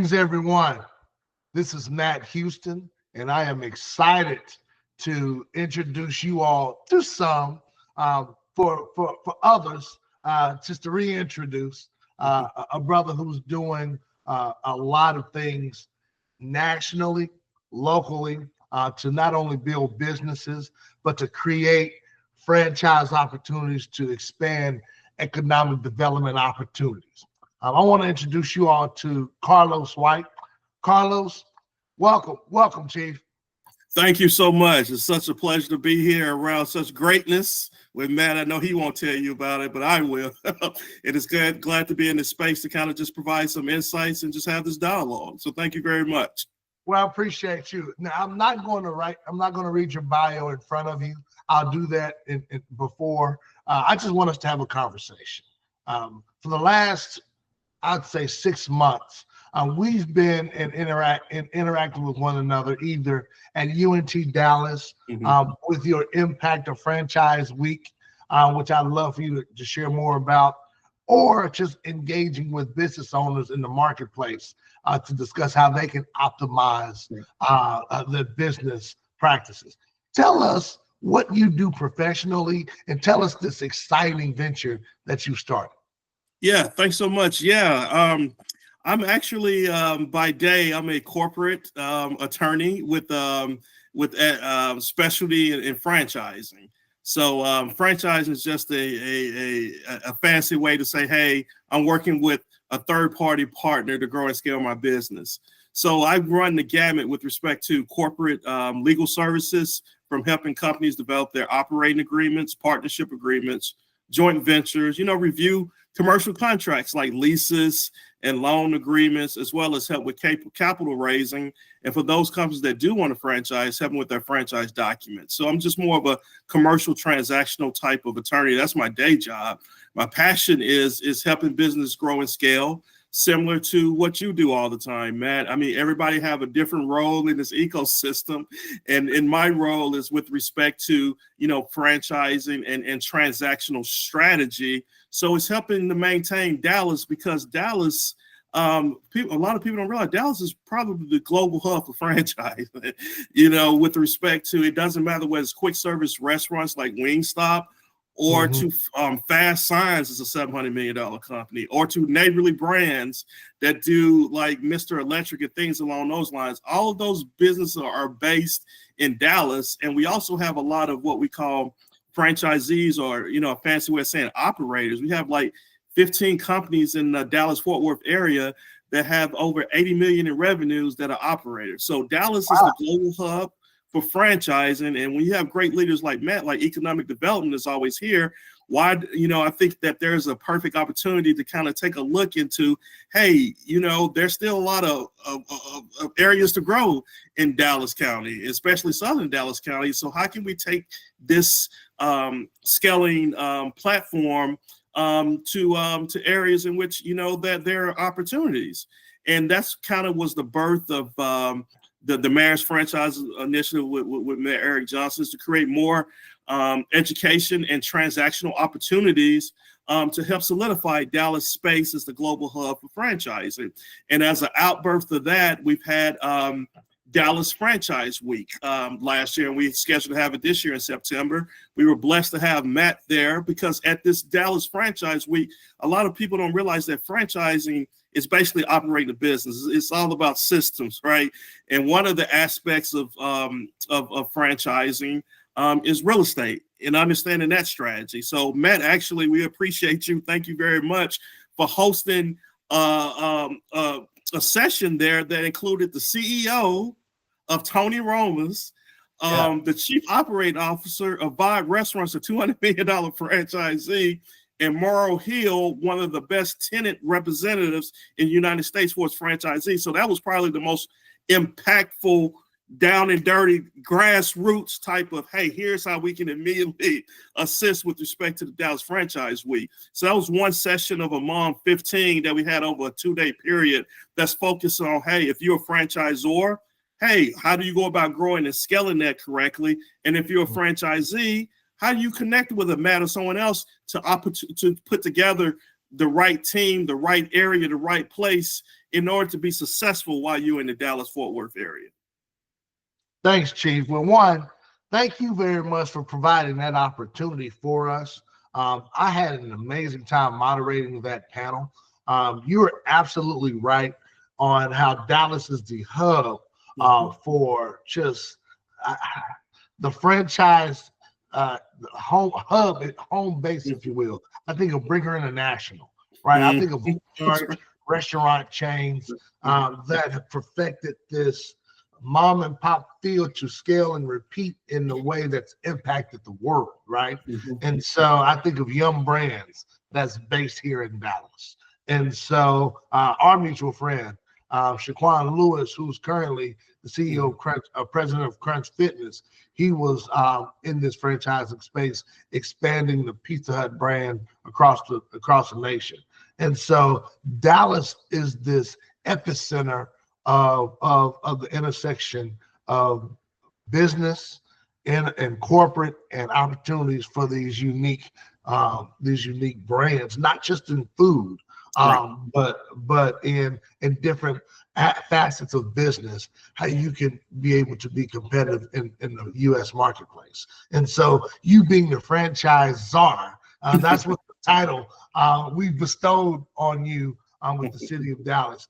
Greetings, everyone. This is Matt Houston, and I am excited to introduce you all to some, for others, just to reintroduce a brother who's doing a lot of things nationally, locally, to not only build businesses, but to create franchise opportunities to expand economic development opportunities. I want to introduce you all to Carlos White. Carlos, welcome, Chief. Thank you so much. It's such a pleasure to be here around such greatness with Matt. I know he won't tell you about it, but I will. It is glad to be in this space to kind of just provide some insights and just have this dialogue. So thank you very much. Well, I appreciate you. Now, I'm not going to read your bio in front of you. I'll do that before. I just want us to have a conversation. For the last, I'd say, 6 months, we've been interacting with one another, either at UNT Dallas, with your Impact of Franchise Week, which I'd love for you to share more about, or just engaging with business owners in the marketplace to discuss how they can optimize their business practices. Tell us what you do professionally, and tell us this exciting venture that you started. Yeah, thanks so much. Yeah, I'm actually by day I'm a corporate attorney with specialty in franchising. So franchising is just a fancy way to say, hey, I'm working with a third-party partner to grow and scale my business. So I run the gamut with respect to corporate legal services, from helping companies develop their operating agreements, partnership agreements, joint ventures, review commercial contracts like leases and loan agreements, as well as help with capital raising. And for those companies that do want to franchise, help them with their franchise documents. So I'm just more of a commercial transactional type of attorney. That's my day job. My passion is helping business grow and scale, similar to what you do all the time, Matt. I mean, everybody have a different role in this ecosystem. And my role is with respect to, franchising and transactional strategy. So it's helping to maintain Dallas, because Dallas, a lot of people don't realize Dallas is probably the global hub for franchise. With respect to, it doesn't matter whether it's quick service restaurants like Wingstop, or to Fast Signs is a $700 million company, or to neighborly brands that do like Mr. Electric and things along those lines. All of those businesses are based in Dallas. And we also have a lot of what we call franchisees, or, a fancy way of saying operators. We have like 15 companies in the Dallas-Fort Worth area that have over 80 million in revenues that are operators. So Dallas is the global hub for franchising. And when you have great leaders like Matt, like economic development is always here, why, I think that there's a perfect opportunity to kind of take a look into, hey, there's still a lot of areas to grow in Dallas County, especially Southern Dallas County. So how can we take this scaling platform to areas in which, that there are opportunities? And that's kind of was the birth of the Marriage Franchise Initiative with Mayor Eric Johnson, is to create more education and transactional opportunities to help solidify Dallas space as the global hub for franchising. And as an outburst of that, we've had Dallas Franchise Week last year, and we scheduled to have it this year in September. We were blessed to have Matt there, because at this Dallas Franchise Week, a lot of people don't realize that franchising is basically operating a business. It's all about systems, right? And one of the aspects of franchising is real estate and understanding that strategy. So Matt, actually, we appreciate you. Thank you very much for hosting a session there that included the CEO of Tony Roma's, the chief operating officer of Vibe Restaurants, a $200 million franchisee, and Morrow Hill, one of the best tenant representatives in the United States for its franchisees. So that was probably the most impactful, down and dirty, grassroots type of, hey, here's how we can immediately assist with respect to the Dallas Franchise Week. So that was one session of among 15 that we had over a 2-day period that's focused on, hey, if you're a franchisor, hey, how do you go about growing and scaling that correctly? And if you're a franchisee, how do you connect with a Matt or someone else to put together the right team, the right area, the right place in order to be successful while you're in the Dallas-Fort Worth area. Thanks, Chief. Well, one, thank you very much for providing that opportunity for us. I had an amazing time moderating that panel. You are absolutely right on how Dallas is the hub for just the franchise home base, if you will. I think of Brinker International, right? I think of large restaurant chains that have perfected this mom and pop feel to scale and repeat in the way that's impacted the world, right? And so I think of Yum Brands that's based here in Dallas. And so our mutual friend, Shaquan Lewis, who's currently the CEO of Crunch, president of Crunch Fitness, he was in this franchising space, expanding the Pizza Hut brand across the nation. And so Dallas is this epicenter of the intersection of business and corporate and opportunities for these unique brands, not just in food, but in different facets of business, how you can be able to be competitive in the U.S. marketplace. And so you being the franchise czar, that's what the title we bestowed on you with the city of Dallas.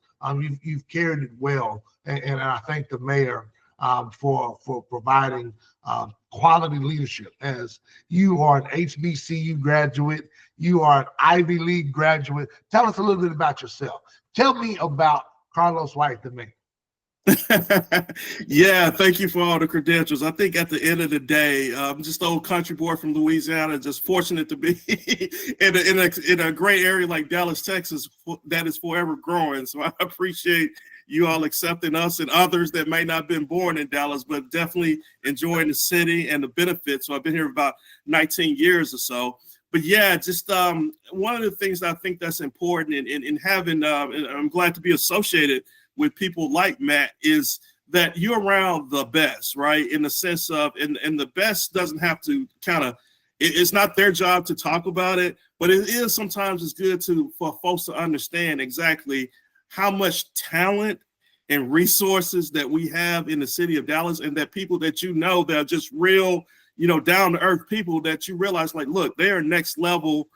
You've carried it well, and I thank the mayor for providing quality leadership. As you are an HBCU graduate, you are an Ivy League graduate. Tell us a little bit about yourself. Tell me about Carlos White, the mayor. Yeah, thank you for all the credentials. I think at the end of the day, I'm just an old country boy from Louisiana, just fortunate to be in a great area like Dallas, Texas, that is forever growing. So I appreciate you all accepting us and others that may not have been born in Dallas, but definitely enjoying the city and the benefits. So I've been here about 19 years or so. But yeah, just one of the things that I think that's important in having, and I'm glad to be associated with people like Matt, is that you're around the best, right? In the sense of, and the best doesn't have to it's not their job to talk about it, but it is sometimes it's good for folks to understand exactly how much talent and resources that we have in the city of Dallas, and that people that that are just real, down to earth people that you realize, like, look, they are next level,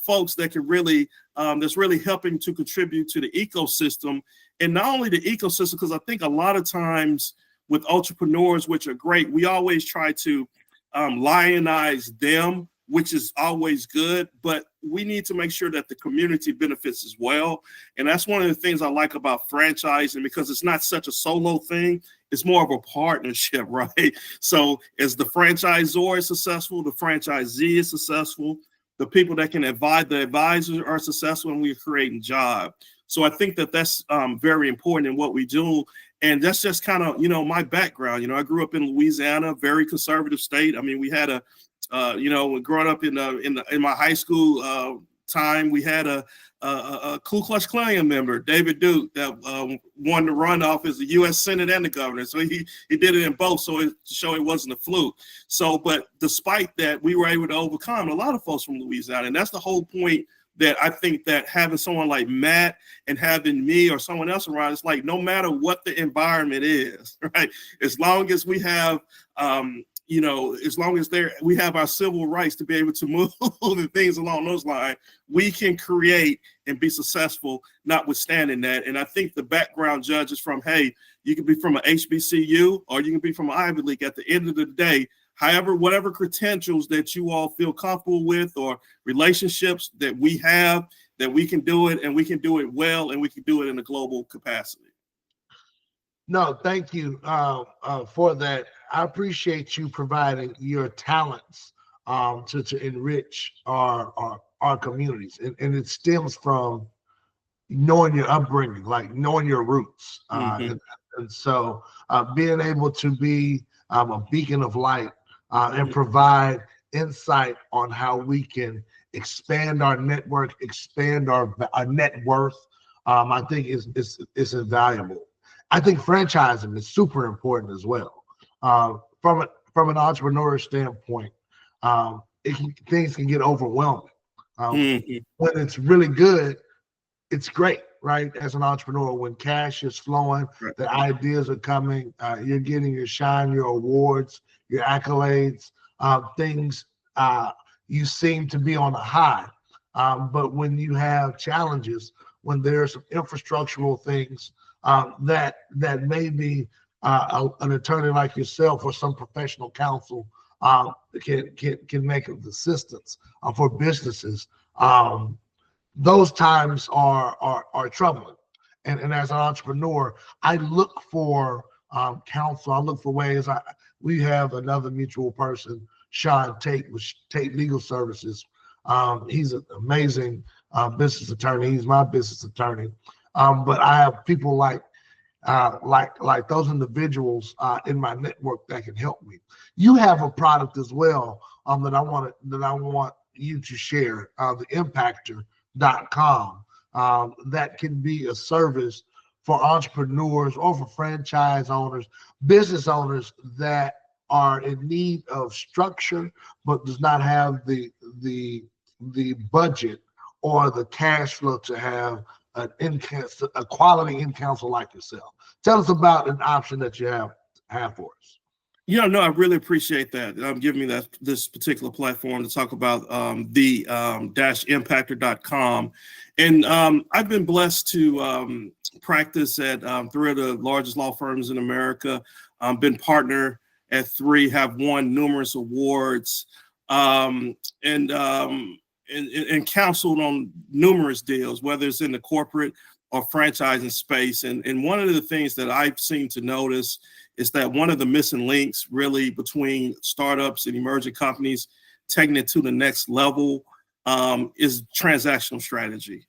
folks that can really, that's really helping to contribute to the ecosystem. And not only the ecosystem, because I think a lot of times with entrepreneurs, which are great, we always try to lionize them, which is always good, but we need to make sure that the community benefits as well. And that's one of the things I like about franchising, because it's not such a solo thing. It's more of a partnership, right? So as the franchisor is successful, the franchisee is successful, the people that can advise, the advisors are successful, and we're creating jobs. So I think that that's very important in what we do. And that's just kind of, my background. I grew up in Louisiana, very conservative state. I mean, we had growing up in my high school time, we had a Ku Klux Klan member, David Duke, that won the runoff as the U.S. Senate and the governor. So he did it in both, so to show it wasn't a fluke. So, but despite that, we were able to overcome a lot of folks from Louisiana, and that's the whole point. That I think that having someone like Matt and having me or someone else around, it's like no matter what the environment is, right? As long as we have, as long as we have our civil rights to be able to move and things along those lines, we can create and be successful, notwithstanding that. And I think the background judges from, hey, you can be from an HBCU or you can be from an Ivy League. At the end of the day, however, whatever credentials that you all feel comfortable with or relationships that we have, that we can do it, and we can do it well, and we can do it in a global capacity. No, thank you for that. I appreciate you providing your talents to enrich our communities. And it stems from knowing your upbringing, like knowing your roots. And so being able to be a beacon of light and provide insight on how we can expand our network, expand our net worth, I think is invaluable. I think franchising is super important as well. From an entrepreneur standpoint, things can get overwhelming. When it's really good, it's great, right? As an entrepreneur, when cash is flowing, Right. the ideas are coming, you're getting your shine, your awards, your accolades, things, you seem to be on a high. But when you have challenges, when there's some infrastructural things that maybe an attorney like yourself or some professional counsel can make of assistance for businesses. Those times are troubling. And as an entrepreneur, I look for counsel. I look for ways. We have another mutual person, Sean Tate, with Tate Legal Services. He's an amazing business attorney. He's my business attorney. But I have people like those individuals in my network that can help me. You have a product as well that I want you to share, the impactor.com, that can be a service for entrepreneurs or for franchise owners, business owners that are in need of structure but does not have the budget or the cash flow to have a quality in-counsel like yourself. Tell us about an option that you have for us. Yeah, no, I really appreciate that. Giving me this particular platform to talk about the impactor.com. And I've been blessed to practice at 3 of the largest law firms in America. Been partner at 3, have won numerous awards, and counseled on numerous deals, whether it's in the corporate or franchising space. And one of the things that I've seen to notice is that one of the missing links really between startups and emerging companies taking it to the next level is transactional strategy.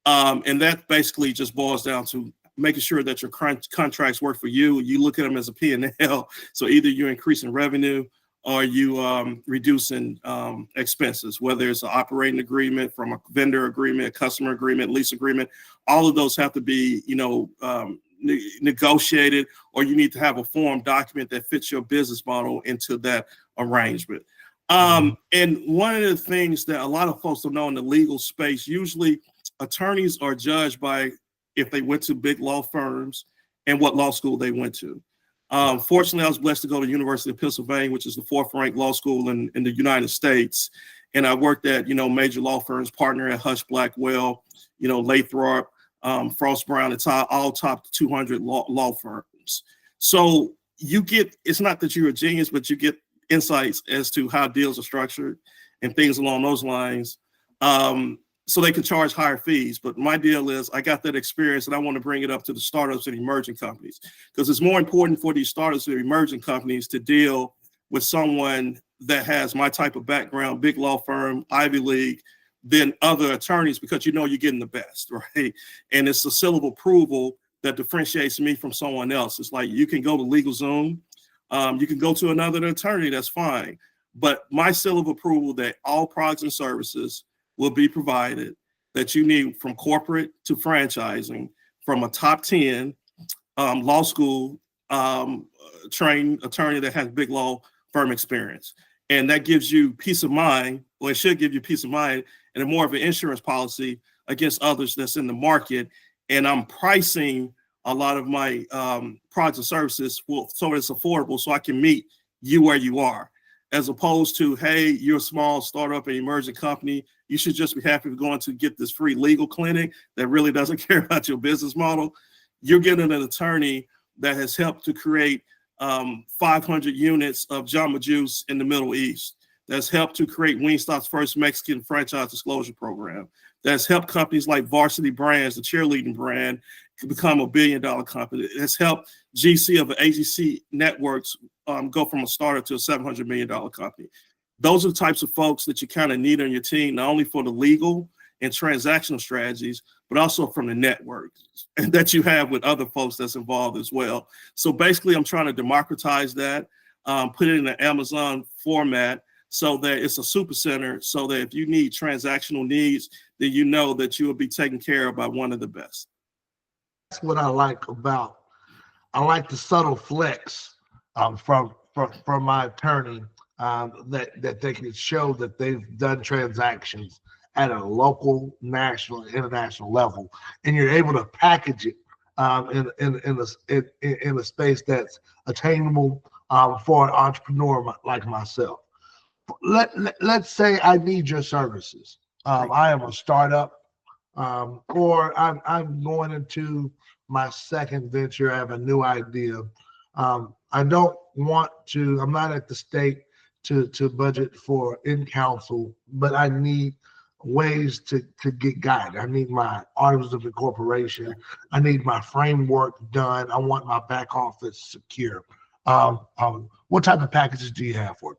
And that basically just boils down to making sure that your contracts work for you. You look at them as a P&L. So either you're increasing revenue or you reducing expenses, whether it's an operating agreement from a vendor agreement, a customer agreement, lease agreement. All of those have to be, negotiated, or you need to have a form document that fits your business model into that arrangement. And one of the things that a lot of folks don't know in the legal space, usually attorneys are judged by if they went to big law firms and what law school they went to. Fortunately, I was blessed to go to the University of Pennsylvania, which is the 4th ranked law school in the United States. And I worked at, major law firms, partner at Hush Blackwell, Lathrop, Frost Brown. It's all top 200 law firms. So it's not that you're a genius, but you get insights as to how deals are structured and things along those lines. So they can charge higher fees. But my deal is I got that experience and I want to bring it up to the startups and emerging companies, because it's more important for these startups and emerging companies to deal with someone that has my type of background, big law firm, Ivy League, than other attorneys, because you're getting the best, right? And it's a seal of approval that differentiates me from someone else. It's like you can go to LegalZoom, you can go to another attorney, that's fine. But my seal of approval that all products and services will be provided that you need, from corporate to franchising, from a top 10 law school trained attorney that has big law firm experience. And that gives you peace of mind, or it should give you peace of mind, and a more of an insurance policy against others that's in the market. And I'm pricing a lot of my products and services so it's affordable, so I can meet you where you are, as opposed to, hey, you're a small startup and emerging company, you should just be happy with going to get this free legal clinic that really doesn't care about your business model. You're getting an attorney that has helped to create 500 units of Jamba Juice in the Middle East, that's helped to create Wingstop's first Mexican franchise disclosure program, that's helped companies like Varsity Brands, the cheerleading brand, become $1 billion company. It's helped GC of AGC Networks go from a startup to a $700 million company. Those are the types of folks that you kind of need on your team, not only for the legal and transactional strategies, but also from the network that you have with other folks that's involved as well. So basically, I'm trying to democratize that, put it in an Amazon format so that it's a super center, so that if you need transactional needs, then you know that you will be taken care of by one of the best. That's what I like the subtle flex from my attorney, that they can show that they've done transactions at a local, national, and international level, and you're able to package it in a space that's attainable for an entrepreneur like myself. Let's say I need your services. I am a startup, or I'm going into my second venture. I have a new idea. I don't want to. I'm not at the state to budget for in counsel, but I need ways to get guided. I need my articles of incorporation. I need my framework done. I want my back office secure. What type of packages do you have for me?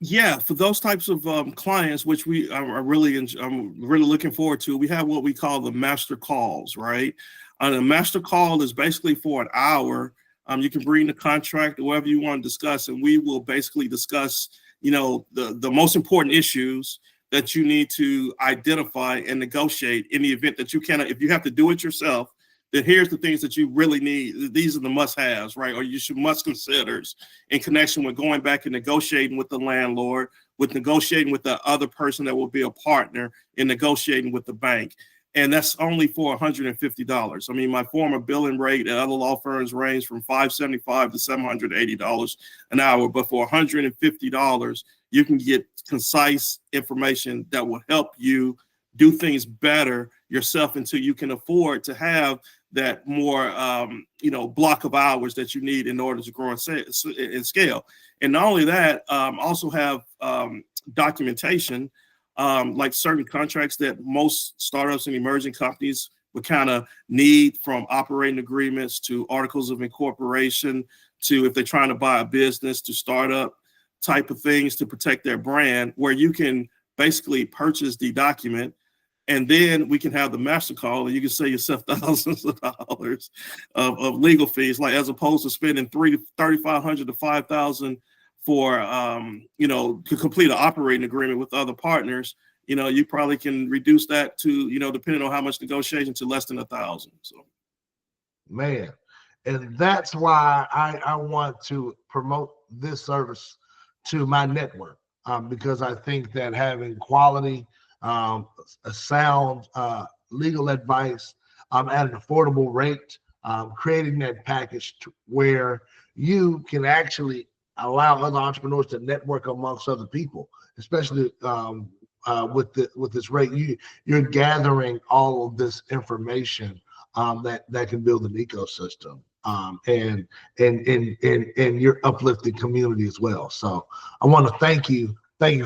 Yeah, for those types of clients, which I'm really looking forward to, we have what we call the master calls, right? A master call is basically for an hour. You can bring the contract or whatever you want to discuss, and we will basically discuss, the most important issues that you need to identify and negotiate in the event that you cannot. If you have to do it yourself, then here's the things that you really need. These are the must-haves, right? Or you must consider in connection with going back and negotiating with the landlord, with negotiating with the other person that will be a partner, in negotiating with the bank. And that's only for $150. I mean, my former billing rate at other law firms range from $575 to $780 an hour. But for $150, you can get concise information that will help you do things better yourself until you can afford to have that more, block of hours that you need in order to grow and scale. And not only that, also have documentation, like certain contracts that most startups and emerging companies would kind of need, from operating agreements to articles of incorporation to, if they're trying to buy a business, to startup type of things to protect their brand, where you can basically purchase the document. And then we can have the master call, and you can save yourself thousands of dollars of legal fees, like, as opposed to spending $3,500 to $5,000 for, to complete an operating agreement with other partners. You probably can reduce that to, depending on how much negotiation, to less than $1,000. So, man, and that's why I want to promote this service to my network, because I think that having quality, a sound legal advice at an affordable rate, creating that package where you can actually allow other entrepreneurs to network amongst other people, especially with this rate. You're gathering all of this information that can build an ecosystem, and you're uplifting community as well. So I want to thank you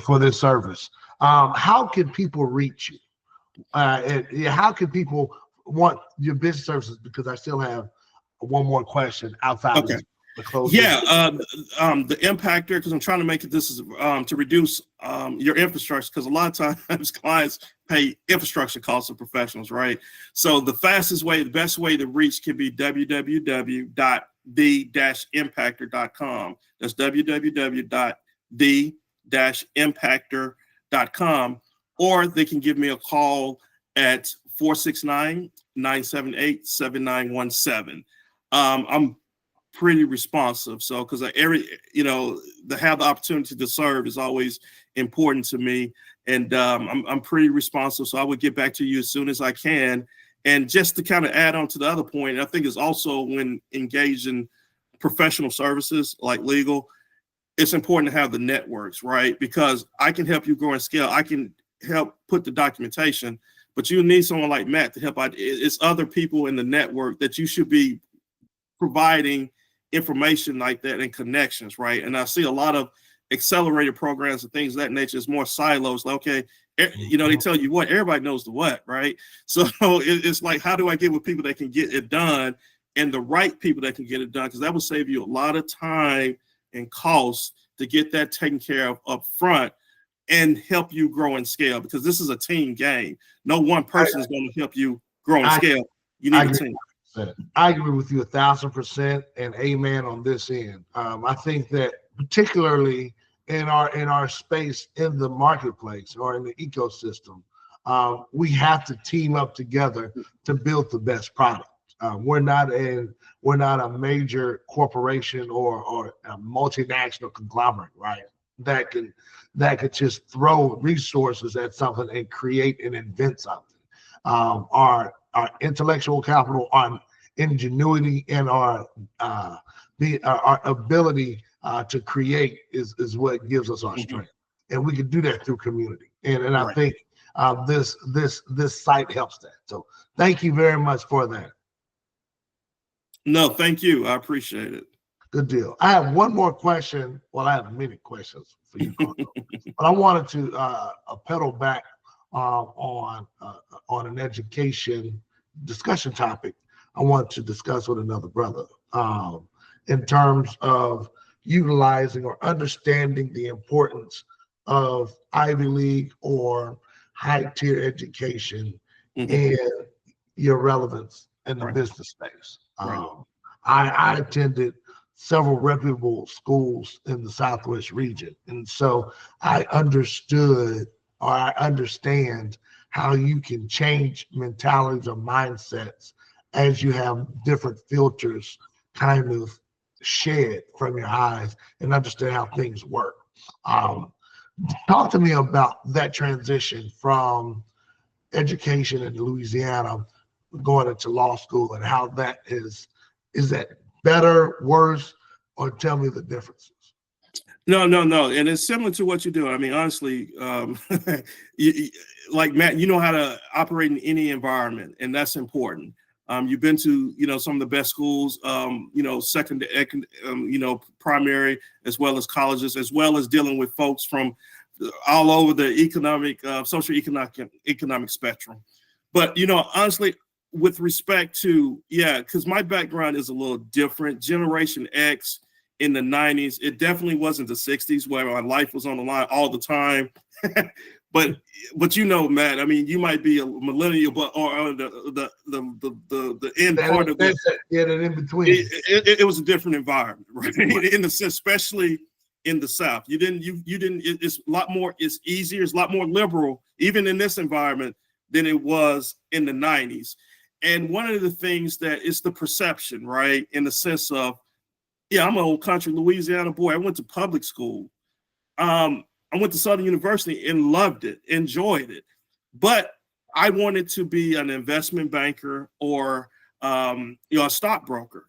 for this service. How can people reach you? How can people want your business services? Because I still have one more question outside of the closing. Yeah, the impactor, because I'm trying to make it, this is to reduce your infrastructure, because a lot of times clients pay infrastructure costs of professionals, right? So the best way to reach can be www.the-impactor.com. That's www.the-impactor.com, or they can give me a call at 469-978-7917. I'm pretty responsive, so because to have the opportunity to serve is always important to me, and I'm pretty responsive, so I would get back to you as soon as I can. And just to kind of add on to the other point, I think is also, when engaged in professional services like legal, it's important to have the networks, right? Because I can help you grow and scale. I can help put the documentation, but you need someone like Matt to help out. It's other people in the network that you should be providing information like that and connections, right? And I see a lot of accelerated programs and things of that nature. It's more silos. Like, okay, they tell you what, everybody knows the what, right? So it's like, how do I get with people that can get it done, and the right people that can get it done? Because that will save you a lot of time and costs to get that taken care of up front and help you grow and scale, because this is a team game. No one person is going to help you grow and scale. You need a team. I agree with you 1,000%, and amen on this end. I think that particularly in our space in the marketplace or in the ecosystem, we have to team up together to build the best product. We're not a major corporation or a multinational conglomerate, right? that could just throw resources at something and create and invent something. Our intellectual capital, our ingenuity, and our ability to create is what gives us our strength, and we can do that through community. And I think this site helps that. So thank you very much for that. No, thank you. I appreciate it. Good deal. I have one more question. Well, I have many questions for you, Carlo, but I wanted to pedal back on an education discussion topic I want to discuss with another brother in terms of utilizing or understanding the importance of Ivy League or high tier education and your relevance in the business space. I attended several reputable schools in the Southwest region, and so I understood, or I understand, how you can change mentalities or mindsets as you have different filters kind of shed from your eyes and understand how things work. Talk to me about that transition from education in Louisiana going into law school, and how that is that better, worse, or tell me the differences. No. And it's similar to what you do. I mean, honestly, like Matt, you know how to operate in any environment, and that's important. You've been to, some of the best schools, secondary, primary, as well as colleges, as well as dealing with folks from all over the socioeconomic spectrum. But, honestly, with respect to, because my background is a little different. Generation X in the 90s, it definitely wasn't the 60s where my life was on the line all the time. But Matt, I mean, you might be a millennial, but or the end that part of it. That in between. It was a different environment, right? In the sense, especially in the South, you didn't. It's a lot more. It's easier. It's a lot more liberal, even in this environment, than it was in the 90s. And one of the things that is the perception, right? In the sense of, I'm an old country Louisiana boy. I went to public school. I went to Southern University and loved it, enjoyed it. But I wanted to be an investment banker or a stockbroker.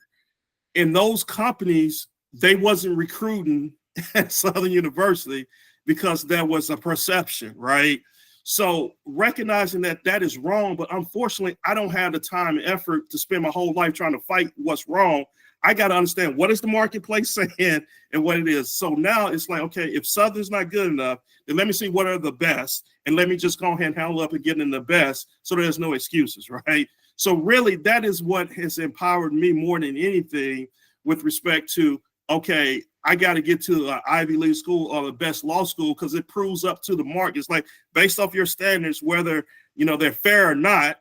And those companies, they wasn't recruiting at Southern University because there was a perception, right? So recognizing that is wrong, but unfortunately, I don't have the time and effort to spend my whole life trying to fight what's wrong. I got to understand what is the marketplace saying and what it is. So now it's like, okay, if Southern's not good enough, then let me see what are the best, and let me just go ahead and handle up and get in the best, so there's no excuses, right? So really, that is what has empowered me more than anything with respect to, okay, I got to get to an Ivy League school or the best law school because it proves up to the mark. It's like based off your standards, whether they're fair or not,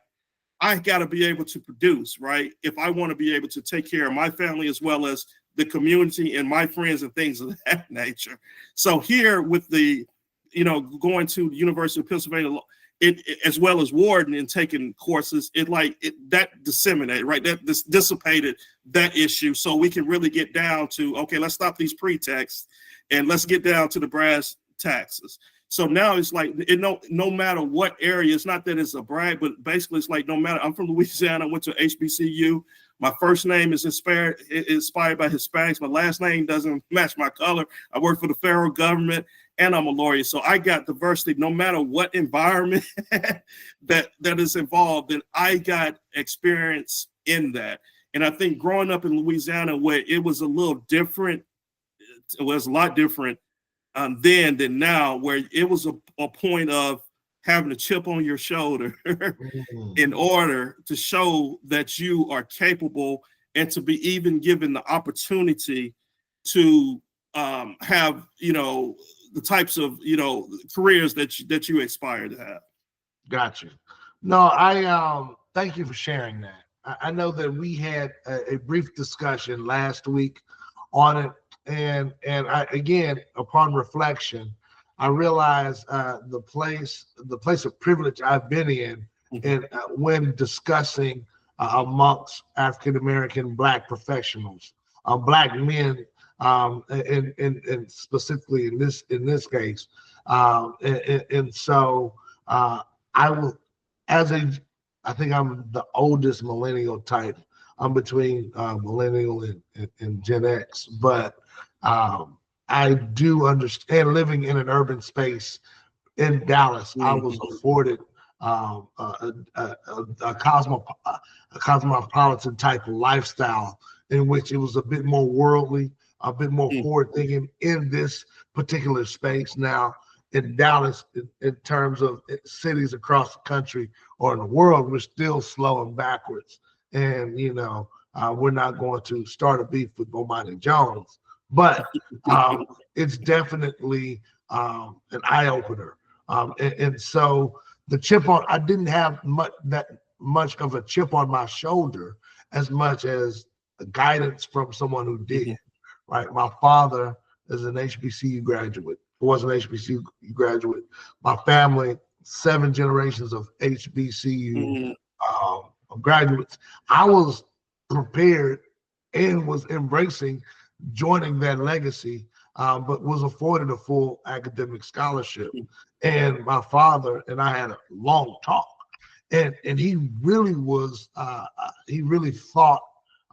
I got to be able to produce, right? If I want to be able to take care of my family as well as the community and my friends and things of that nature. So here with the, going to the University of Pennsylvania, as well as Wharton and taking courses, that disseminated, right? That dissipated that issue, so we can really get down to, okay, let's stop these pretexts and let's get down to the brass taxes. So now it's like, no matter what area, it's not that it's a brag, but basically it's like, no matter, I'm from Louisiana, I went to HBCU. My first name is inspired by Hispanics. My last name doesn't match my color. I work for the federal government and I'm a lawyer. So I got diversity, no matter what environment that is involved, then I got experience in that. And I think growing up in Louisiana, where it was a little different, it was a lot different then than now, where it was a point of having a chip on your shoulder in order to show that you are capable and to be even given the opportunity to have, the types of, careers that you aspire to have. Gotcha. No, I thank you for sharing that. I know that we had a brief discussion last week on it. And I, again, upon reflection, I realized the place of privilege I've been in, and when discussing amongst African American Black professionals, Black men and specifically in this case. And so I will, I think I'm the oldest millennial type. I'm between millennial and Gen X, but I do understand living in an urban space in Dallas. I was afforded a cosmopolitan type of lifestyle in which it was a bit more worldly, a bit more forward thinking in this particular space. Now, in Dallas, in terms of cities across the country or in the world, we're still slow and backwards. And, we're not going to start a beef with Bomani Jones, but it's definitely an eye opener. And so I didn't have much of a chip on my shoulder as much as guidance from someone who did, right? My father is an HBCU graduate, was an HBCU graduate. My family, 7 generations of HBCU graduates. I was prepared and was embracing joining that legacy, but was afforded a full academic scholarship. And my father and I had a long talk, and he really was he really thought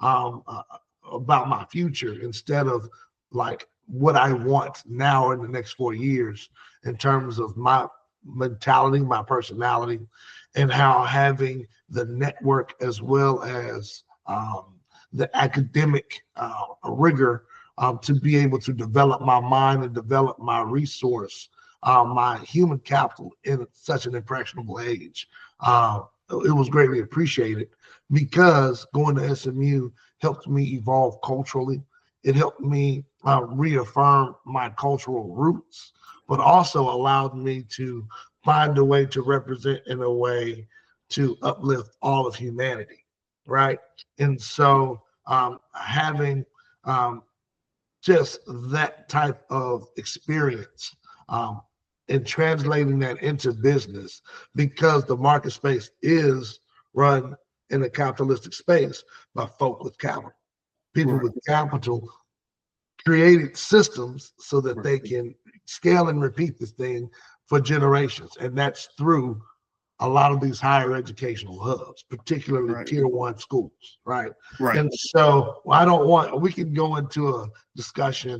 about my future instead of like what I want now in the next 4 years in terms of my mentality, my personality, and how having the network as well as the academic rigor to be able to develop my mind and develop my resource, my human capital in such an impressionable age. It was greatly appreciated because going to SMU helped me evolve culturally. It helped me reaffirm my cultural roots, but also allowed me to find a way to represent in a way to uplift all of humanity, right? And so having just that type of experience and translating that into business, because the market space is run in a capitalistic space by folk with capital. People with capital created systems so that they can scale and repeat this thing for generations. And that's through a lot of these higher educational hubs, particularly tier 1 schools, right? And so we can go into a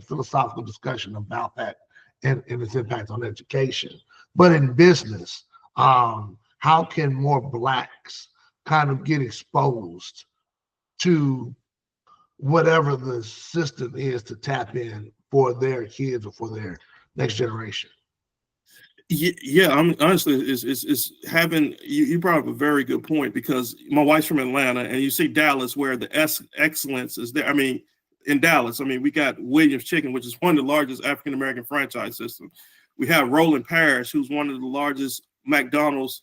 philosophical discussion about that and its impact on education. But in business, how can more Blacks kind of get exposed to whatever the system is to tap in for their kids or for their next generation? Yeah, I mean, honestly, it's having you brought up a very good point, because my wife's from Atlanta, and you see Dallas where the excellence is there. I mean, in Dallas, we got Williams Chicken, which is one of the largest African American franchise systems. We have Roland Parrish, who's one of the largest McDonald's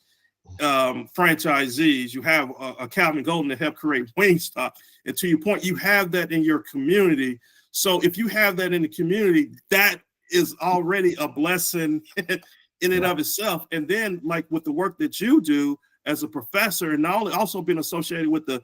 franchisees. You have a Calvin Golden that helped create Wingstop. And to your point, you have that in your community. So if you have that in the community, that is already a blessing in and of itself. And then, like with the work that you do as a professor, and not only also being associated with the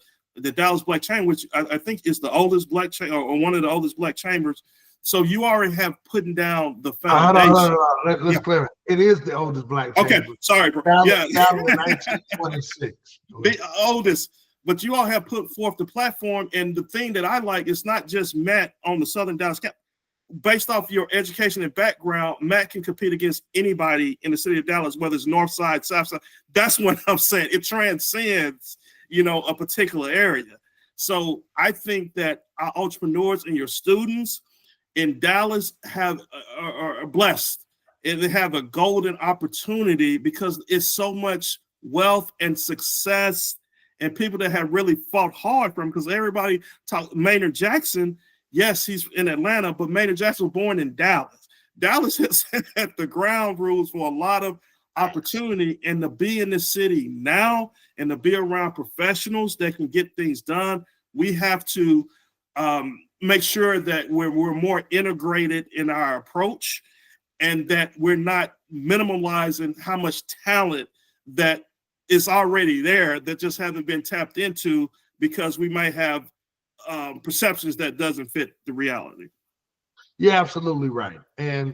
Dallas Black Chamber, which I think is the oldest Black chamber, or one of the oldest Black chambers. So you already have putting down the foundation. Let's clear it. It is the oldest Black chamber. Okay, sorry, bro. Founded in 1926. The oldest. But you all have put forth the platform, and the thing that I like is not just Matt on the Southern Dallas Cap. Based off your education and background, Matt can compete against anybody in the city of Dallas, whether it's North Side, South Side. That's what I'm saying. It transcends, a particular area. So I think that our entrepreneurs and your students in Dallas are blessed, and they have a golden opportunity because it's so much wealth and success, and people that have really fought hard for them. Because everybody talk Maynard Jackson. Yes, he's in Atlanta, but Maynard Jackson was born in Dallas. Dallas has set the ground rules for a lot of opportunity, and to be in the city now and to be around professionals that can get things done, we have to make sure that we're more integrated in our approach, and that we're not minimalizing how much talent that is already there that just haven't been tapped into because we might have perceptions that doesn't fit the reality. You're absolutely right. And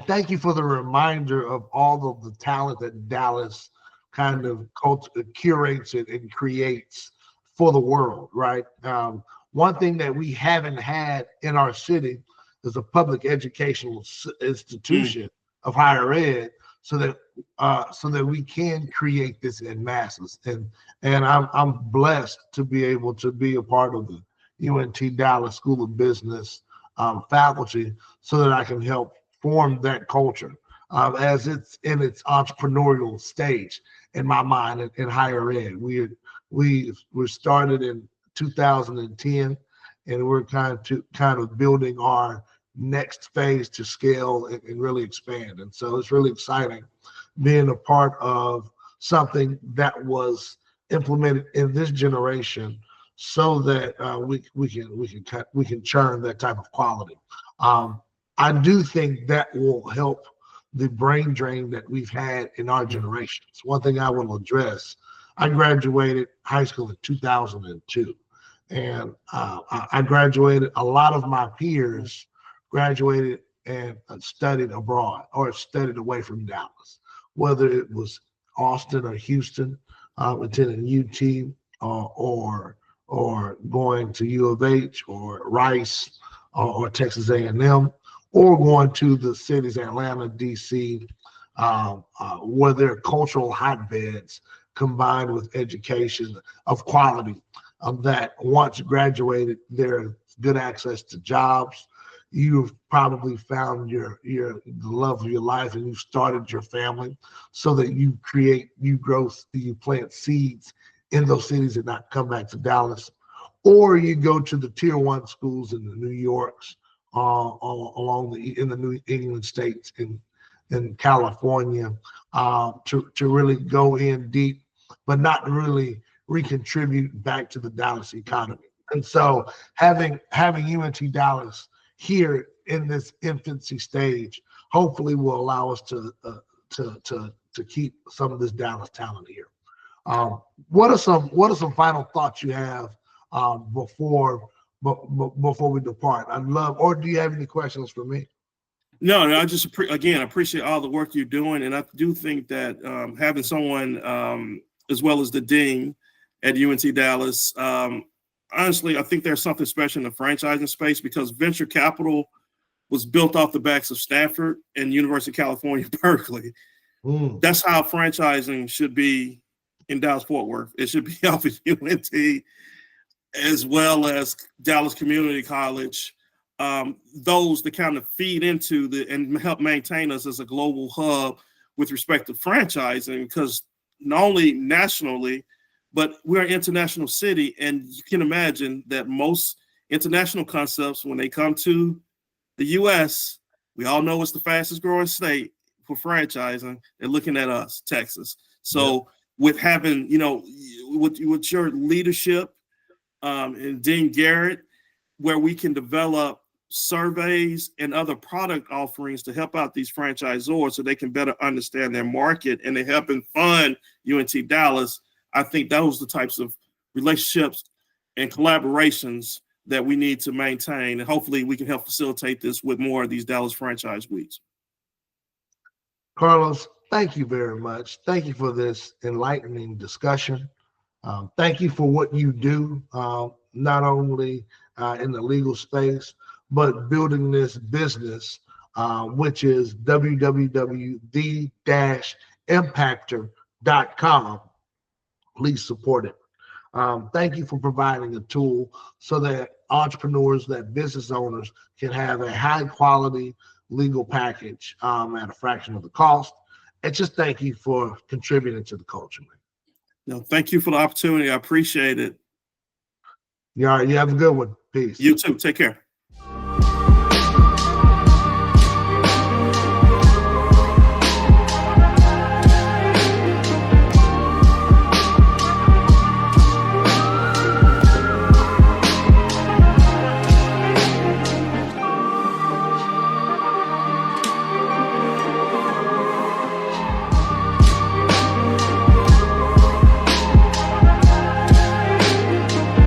thank you for the reminder of all of the talent that Dallas kind of curates and creates for the world, right? One thing that we haven't had in our city is a public educational Mm. institution of higher ed, so that we can create this in masses. And I'm blessed to be able to be a part of the UNT Dallas School of Business faculty, so that I can help form that culture as it's in its entrepreneurial stage. In my mind, in higher ed, we were started in 2010, and we're kind of building our next phase to scale and really expand. And so it's really exciting being a part of something that was implemented in this generation, so that we can churn that type of quality. Um, I do think that will help the brain drain that we've had in our generation. It's one thing I will address. I graduated high school in 2002, and I graduated. A lot of my peers graduated and studied abroad or studied away from Dallas, whether it was Austin or Houston, attending UT, or going to U of H or Rice, or Texas A&M, or going to the cities Atlanta, DC, where there are cultural hotbeds combined with education of quality, that once graduated, there's good access to jobs. You've probably found the love of your life, and you've started your family, so that you plant seeds in those cities and not come back to Dallas. Or you go to the tier one schools in the New Yorks, in the New England states, in California, to really go in deep, but not really recontribute back to the Dallas economy. And so having UNT Dallas here in this infancy stage hopefully will allow us to keep some of this Dallas talent here. What are some final thoughts you have before we depart? I'd love, or do you have any questions for me? No, I just again appreciate all the work you're doing, and I do think that having someone as well as the dean at UNT Dallas, honestly, I think there's something special in the franchising space, because venture capital was built off the backs of Stanford and University of California, Berkeley. That's how franchising should be in Dallas-Fort Worth. It should be off of UNT as well as Dallas Community College. Those that kind of feed into and help maintain us as a global hub with respect to franchising, because not only nationally, but we're an international city, and you can imagine that most international concepts, when they come to the U.S., we all know it's the fastest growing state for franchising. They're looking at us, Texas. So with having, with your leadership and Dean Garrett, where we can develop surveys and other product offerings to help out these franchisors so they can better understand their market, and they helping fund UNT Dallas. I think those are the types of relationships and collaborations that we need to maintain, and hopefully we can help facilitate this with more of these Dallas Franchise Weeks. Carlos, thank you very much. Thank you for this enlightening discussion. Thank you for what you do, not only in the legal space, but building this business, which is www.the-impactor.com. Please support it. Thank you for providing a tool so that entrepreneurs, that business owners can have a high quality legal package at a fraction of the cost. And just thank you for contributing to the culture, man. No, thank you for the opportunity. I appreciate it. You have a good one. Peace. You too. Take care.